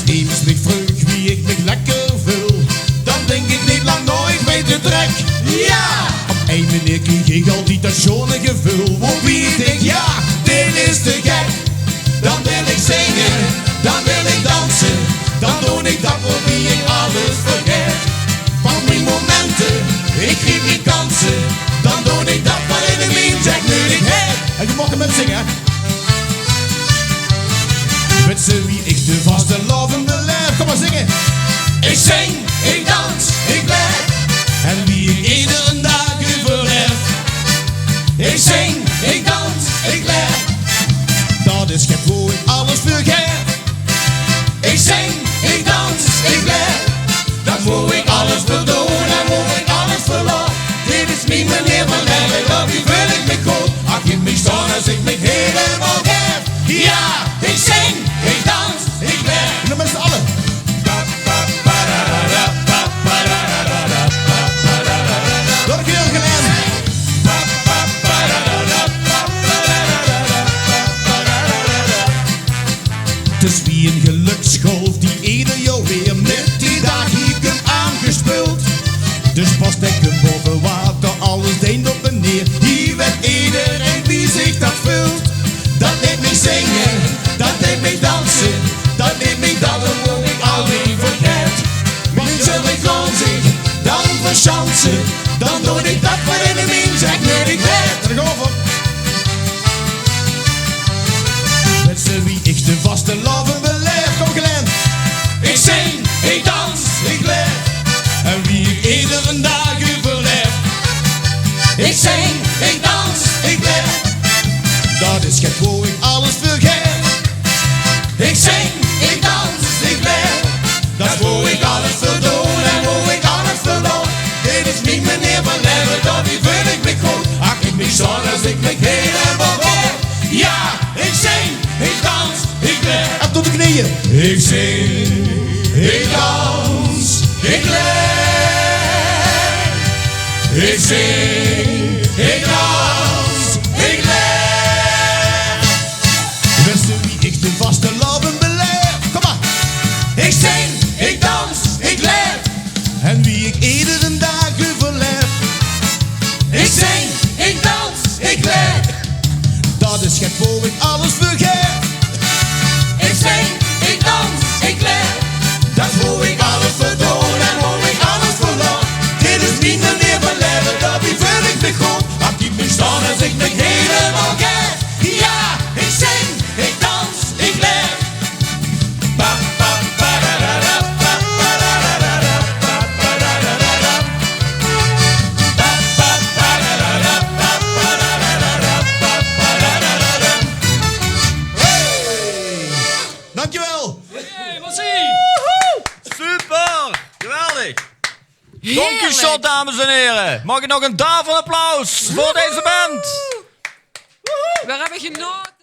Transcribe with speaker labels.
Speaker 1: eens niet vreug wie ik me lekker vul, dan denk ik niet lang nooit bij de trek. Ja! Op één manier kreeg ik al die schone gevul, waar wie ik denk, ja, dit is te gek. Dan wil ik zingen, dan wil ik dansen, dan doe ik dat voor wie ik alles vergeet. Van mijn momenten, ik krijg die kansen, dan doe ik dat waarin ik mijn zeg nu ik heb. En je mag hem met zingen. Met z'n wie ik de vaste loven beleef. Kom maar zingen. Ik zing, ik dans, ik leef. En wie ik iedere dag overleef. Ik zing, ik dans, ik leef. Dat is geen hoe ik alles vergeet. Ik zing, ik dans, ik leef. Dat moet ik alles verdoen en moet ik alles verloren. Dit is mijn manier van leven, dat die wil ik me goed. Als ik me staan als ik me helemaal geef. Ja, ik zing, ik dans, ik leef. En dan met z'n allen. Door ik heel geleerd. Het is wie een geluksgolf die ieder jou weer met die dag hier kunt aangespeeld. Dus pas dekken boven water, alles deent op en neer. Hier weet iedereen wie zich dat vult. Dat neemt mij zingen, dat neemt mij dansen, dat neemt mij dat hoe ik al niet vergeet. Want zul ik gewoon zich dan verschansen, dan doe ik dat waarin ik min zeg nu ik weet. Er gaan we. Met z'n wie ik de vaste loven beleef. Kom Glenn. Ik zing, ik dans, ik leef. En wie ik iedere dag overleef. Ik zing, ik dans, ik leef. Dat is gek hoe ik alles vergeet. Ik zing, ik dans, ik leef. Dat is hoe ik alles verdoen en hoe ik alles verloor. Dit is niet meneer van leven, dat die vind ik me goed. Als ik me zon als ik me helemaal geef. Ja, ik zing, ik dans, ik leef. En tot de knieën. Ik zing, ik dans, ik leef. Ik zing, ik dans, ik leef. Westen wie ik de vaste loven beleef. Kom maar. Ik zing, ik dans, ik leef. En wie ik iedere dag overleef. Ik zing, ik dans, ik leef. Dat is gek hoe ik alles vergeet. Ik zing, ik dans, ik leef. Dat is hoe ik alles verdoen en hoe ik alles verloor. Dit is niet manier van leven, dat die vind ik me goed. Als ik me staan als ik me helemaal geef. Ja, ik zing, ik dans, ik leef. Ba, ba, ba, da, da, da, ba, ba, da, da, da, da, ba, ba, da, da, da, da. Ba, ba, ba, da, da, da, ba, ba, da, da, da, da, ba, ba, da, da, da, da. Hey! Dankjewel!
Speaker 2: Hey, wat zie je?
Speaker 3: Super! Geweldig! Don Quixote, dames en heren. Mag ik nog een tafelapplaus voor deze band?
Speaker 2: We hebben genoten.